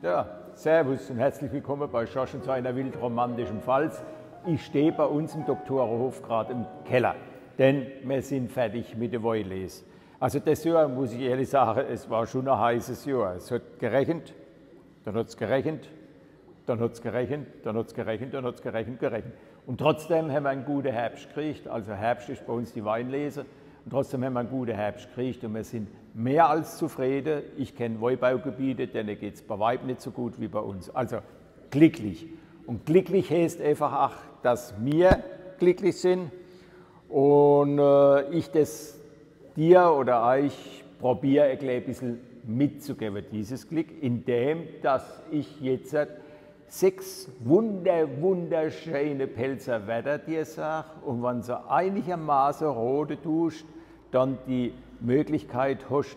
Ja, servus und herzlich willkommen bei Schorsch und seiner wildromantischen Pfalz. Ich stehe bei uns im Doktorenhof gerade im Keller, denn wir sind fertig mit der Woilese. Also das Jahr, muss ich ehrlich sagen, es war schon ein heißes Jahr. Es hat geregnet, dann hat es geregnet, dann hat es geregnet, dann hat es geregnet, dann hat es geregnet. Und trotzdem haben wir einen guten Herbst gekriegt. Also Herbst ist bei uns die Weinlese. Und trotzdem haben wir einen guten Herbst gekriegt und wir sind mehr als zufrieden. Ich kenne Weinbaugebiete, denen geht es bei Weitem nicht so gut wie bei uns. Also glücklich. Und glücklich heißt einfach auch, dass wir glücklich sind und ich das dir oder euch probiere ein bisschen mitzugeben, dieses Glück, indem dass ich jetzt 6 wunderschöne Pelzer Wetter dir sage und wenn sie einigermaßen rote tust, dann die Möglichkeit hast,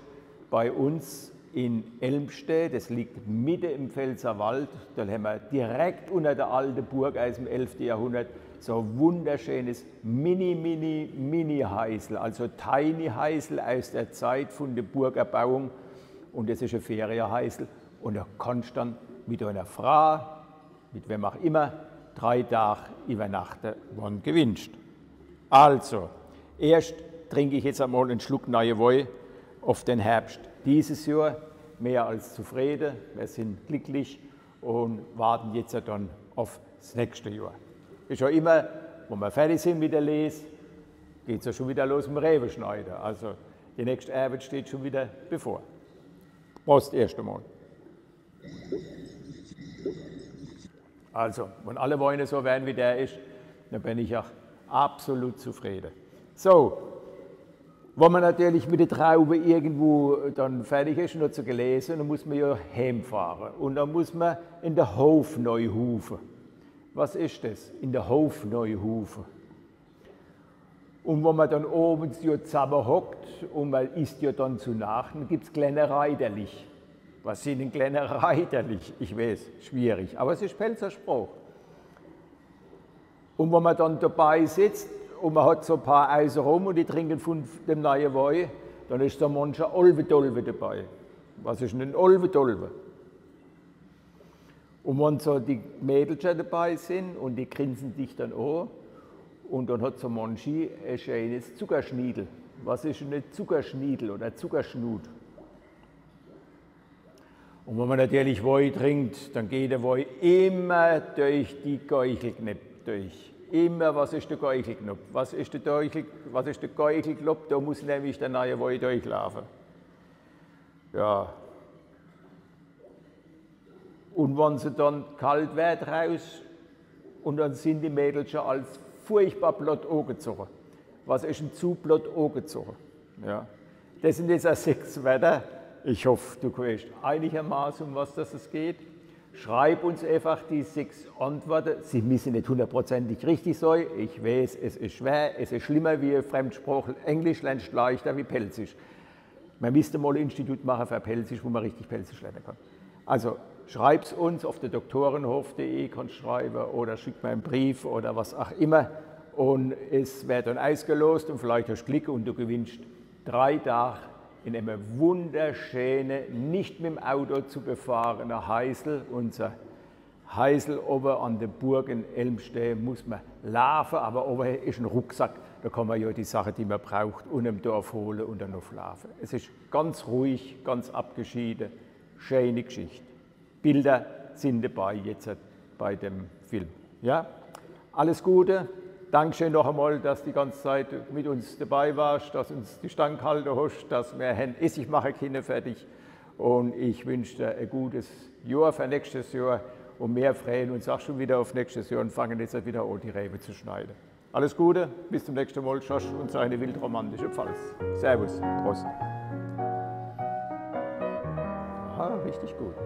bei uns in Elmstedt, das liegt mitten im Pfälzerwald, da haben wir direkt unter der alten Burg aus dem 11. Jahrhundert so ein wunderschönes Mini-Heisel, also Tiny Heisel aus der Zeit von der Burgerbauung und das ist ein Ferienheisel und da kannst du dann mit einer Frau, mit wem auch immer, 3 Tage übernachten, wann gewünscht. Also, erst trinke ich jetzt einmal einen Schluck neue Wein auf den Herbst dieses Jahr, mehr als zufrieden. Wir sind glücklich und warten jetzt dann auf das nächste Jahr. Ist ja immer, wenn wir fertig sind mit der Lese, geht es ja schon wieder los mit dem Rebenschneiden. Also die nächste Arbeit steht schon wieder bevor. Prost erst einmal. Also, wenn alle Weine so werden wie der ist, dann bin ich auch absolut zufrieden. So, wenn man natürlich mit der Traube irgendwo dann fertig ist und hat sie gelesen, dann muss man ja heimfahren. Und dann muss man in den Hof neu hufen. Was ist das? In den Hof neu hufen. Und wenn man dann oben zusammen hockt und man isst ja dann zu Nacht, dann gibt es kleine Reiterlich. Was sind denn kleine Reiterlich? Ich weiß, schwierig, aber es ist Pfälzer Spruch. Und wenn man dann dabei sitzt und man hat so ein paar Eisen rum und die trinken von dem neuen Wein, dann ist da mancher Olvedolve dabei. Was ist denn ein Olvedolve? Und wenn so die Mädels dabei sind und die grinsen dich dann an und dann hat so manche ein schönes Zuckerschniedel. Was ist ein Zuckerschniedel oder Zuckerschnut? Und wenn man natürlich Wein trinkt, dann geht der Wein immer durch die Geuchelknepp durch. Immer, was ist der Geuchelknopf? Was ist der Geuchelknopf? Da muss nämlich der neue Wein durchlaufen. Ja. Und wenn sie dann kalt wird raus und dann sind die Mädels schon als furchtbar blott angezogen. Was ist ein zu blott angezogen? Ja. Das sind jetzt auch 6 Wetter. Ich hoffe, du weißt einigermaßen, um was das geht. Schreib uns einfach die 6 Antworten. Sie müssen nicht 100%ig richtig sein. Ich weiß, es ist schwer, es ist schlimmer wie Fremdsprache. Englisch lernst du leichter wie Pelzisch. Man müsste mal ein Institut machen für Pelzisch, wo man richtig Pelzisch lernen kann. Also schreib es uns auf der doktorenhof.de, kannst schreiben oder schick mir einen Brief oder was auch immer. Und es wird dann ausgelost und vielleicht hast du Glück und du gewinnst 3 Tage in einem wunderschönen, nicht mit dem Auto zu befahrenen Heisel. Unser Heisel oben an der Burg in Elmstedt muss man laufen, aber oben ist ein Rucksack, da kann man ja die Sachen, die man braucht, im Dorf holen und dann noch laufen. Es ist ganz ruhig, ganz abgeschieden, schöne Geschichte. Bilder sind dabei jetzt bei dem Film. Ja? Alles Gute. Dankeschön noch einmal, dass du die ganze Zeit mit uns dabei warst, dass uns die Stange gehalten hast, dass wir Essig machen können fertig. Und ich wünsche dir ein gutes Jahr für nächstes Jahr und mehr freuen uns auch schon wieder auf nächstes Jahr und fangen jetzt wieder an, die Rebe zu schneiden. Alles Gute, bis zum nächsten Mal, Schorsch und seine wildromantische Pfalz. Servus, Prost. Aha, richtig gut.